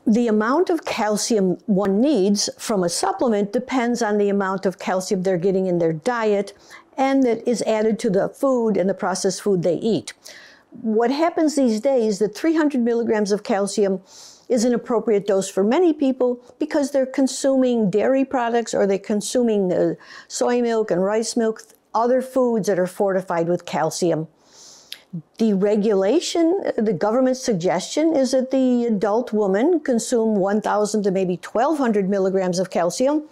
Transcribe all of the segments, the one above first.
The amount of calcium one needs from a supplement depends on the amount of calcium they're getting in their diet and that is added to the food and the processed food they eat. What happens these days, that 300 milligrams of calcium is an appropriate dose for many people because they're consuming dairy products or they're consuming soy milk and rice milk, other foods that are fortified with calcium. The regulation, the government's suggestion is that the adult woman consume 1,000 to maybe 1,200 milligrams of calcium.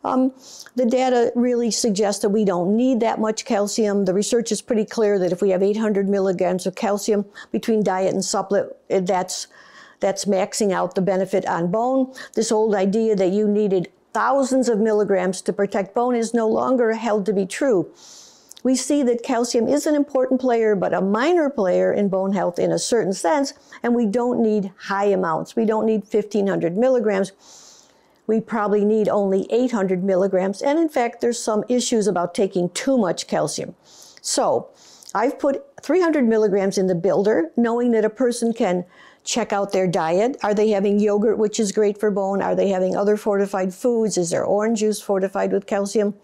The data really suggests that we don't need that much calcium. The research is pretty clear that if we have 800 milligrams of calcium between diet and supplement, that's maxing out the benefit on bone. This old idea that you needed thousands of milligrams to protect bone is no longer held to be true. We see that calcium is an important player, but a minor player in bone health in a certain sense, and we don't need high amounts. We don't need 1,500 milligrams. We probably need only 800 milligrams, and in fact, there's some issues about taking too much calcium. So I've put 300 milligrams in the builder, knowing that a person can check out their diet. Are they having yogurt, which is great for bone? Are they having other fortified foods? Is their orange juice fortified with calcium?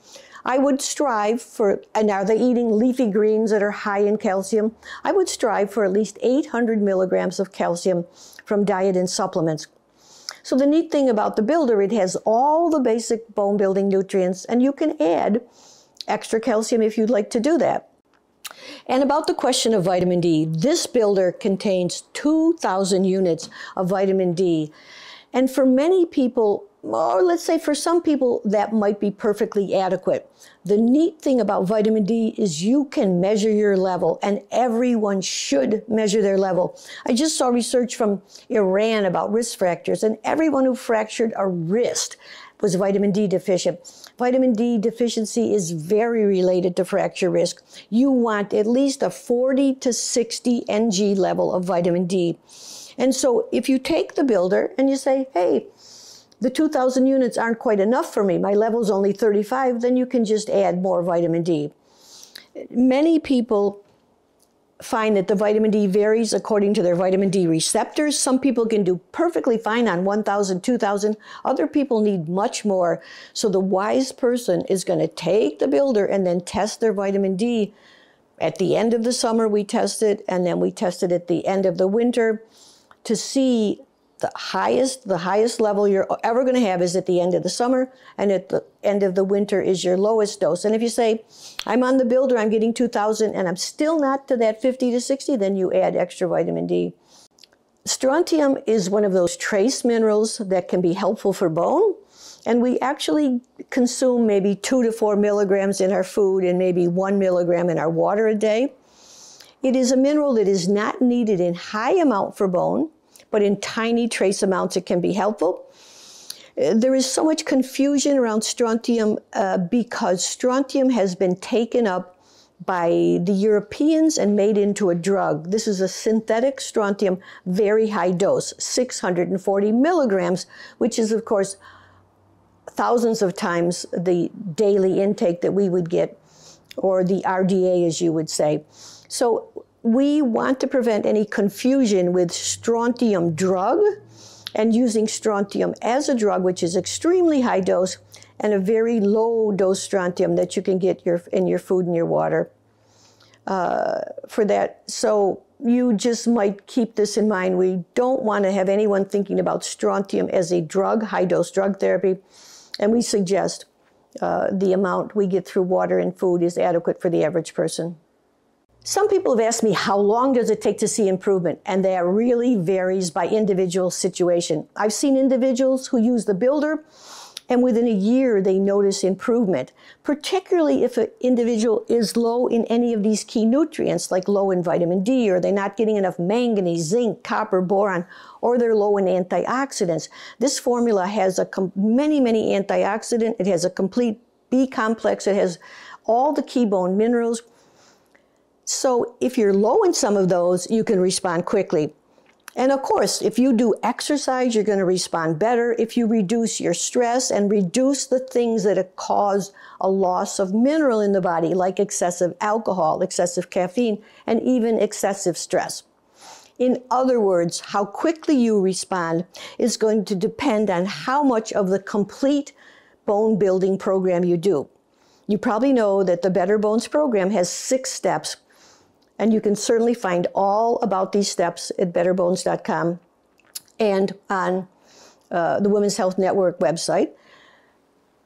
I would strive for, and are they eating leafy greens that are high in calcium? I would strive for at least 800 milligrams of calcium from diet and supplements. So the neat thing about the builder, it has all the basic bone building nutrients, and you can add extra calcium if you'd like to do that. And about the question of vitamin D, this builder contains 2,000 units of vitamin D. And for many people, or let's say for some people, that might be perfectly adequate. The neat thing about vitamin D is you can measure your level, and everyone should measure their level. I just saw research from Iran about wrist fractures, and everyone who fractured a wrist was vitamin D deficient. Vitamin D deficiency is very related to fracture risk. You want at least a 40 to 60 Ng level of vitamin D. And so if you take the builder and you say, hey, the 2,000 units aren't quite enough for me, my level's only 35, then you can just add more vitamin D. Many people find that the vitamin D varies according to their vitamin D receptors. Some people can do perfectly fine on 1,000, 2,000. Other people need much more. So the wise person is going to take the builder and then test their vitamin D. At the end of the summer, we test it, and then we test it at the end of the winter to see the highest level you're ever going to have is at the end of the summer, and at the end of the winter is your lowest dose. And if you say, I'm on the builder, I'm getting 2,000, and I'm still not to that 50 to 60, then you add extra vitamin D. Strontium is one of those trace minerals that can be helpful for bone, and we actually consume maybe 2 to 4 milligrams in our food and maybe 1 milligram in our water a day. It is a mineral that is not needed in high amount for bone, but in tiny trace amounts it can be helpful. There is so much confusion around strontium because strontium has been taken up by the Europeans and made into a drug. This is a synthetic strontium, very high dose, 640 milligrams, which is, of course, thousands of times the daily intake that we would get, or the RDA, as you would say. So we want to prevent any confusion with strontium drug and using strontium as a drug, which is extremely high dose, and a very low dose strontium that you can get in your food and your water for that. So you just might keep this in mind. We don't want to have anyone thinking about strontium as a drug, high dose drug therapy, and we suggest the amount we get through water and food is adequate for the average person. Some people have asked me, how long does it take to see improvement? And that really varies by individual situation. I've seen individuals who use the builder, and within a year they notice improvement, particularly if an individual is low in any of these key nutrients, like low in vitamin D, or they're not getting enough manganese, zinc, copper, boron, or they're low in antioxidants. This formula has many antioxidants. It has a complete B complex. It has all the key bone minerals. So if you're low in some of those, you can respond quickly. And of course, if you do exercise, you're going to respond better. If you reduce your stress and reduce the things that cause a loss of mineral in the body, like excessive alcohol, excessive caffeine, and even excessive stress. In other words, how quickly you respond is going to depend on how much of the complete bone building program you do. You probably know that the Better Bones program has 6 steps, and you can certainly find all about these steps at betterbones.com and on the Women's Health Network website.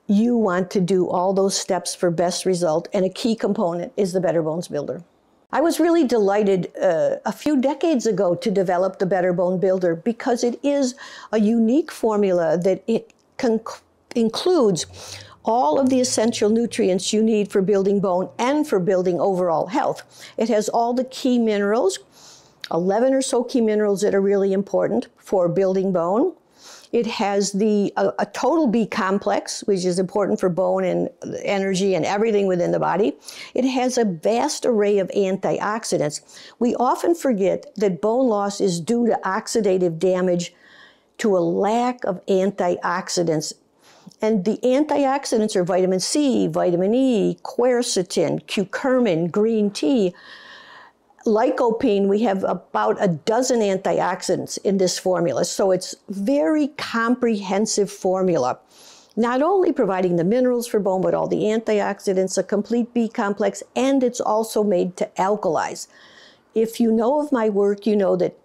You want to do all those steps for best result, and a key component is the Better Bones Builder. I was really delighted a few decades ago to develop the Better Bone Builder because it is a unique formula that it includes all of the essential nutrients you need for building bone and for building overall health. It has all the key minerals, 11 or so key minerals that are really important for building bone. It has a total B complex, which is important for bone and energy and everything within the body. It has a vast array of antioxidants. We often forget that bone loss is due to oxidative damage to a lack of antioxidants. And the antioxidants are vitamin C, vitamin E, quercetin, curcumin, green tea, lycopene. We have about a dozen antioxidants in this formula. So it's very comprehensive formula, not only providing the minerals for bone, but all the antioxidants, a complete B complex, and it's also made to alkalize. If you know of my work, you know that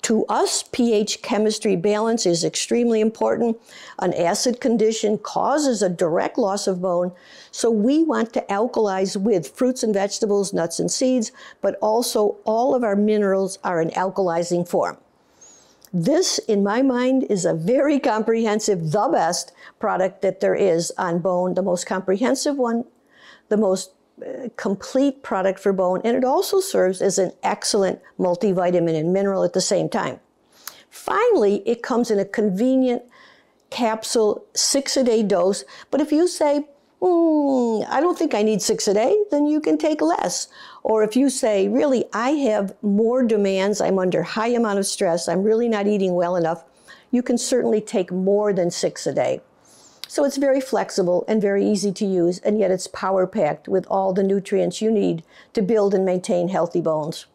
to us, pH chemistry balance is extremely important. An acid condition causes a direct loss of bone. So we want to alkalize with fruits and vegetables, nuts and seeds, but also all of our minerals are in alkalizing form. This, in my mind, is a very comprehensive, the best product that there is on bone, the most comprehensive one, the most complete product for bone, and it also serves as an excellent multivitamin and mineral at the same time. Finally, it comes in a convenient capsule 6-a-day dose, but if you say, I don't think I need 6 a day, then you can take less. Or if you say, really, I have more demands, I'm under high amount of stress, I'm really not eating well enough, you can certainly take more than 6 a day. So it's very flexible and very easy to use, and yet it's power-packed with all the nutrients you need to build and maintain healthy bones.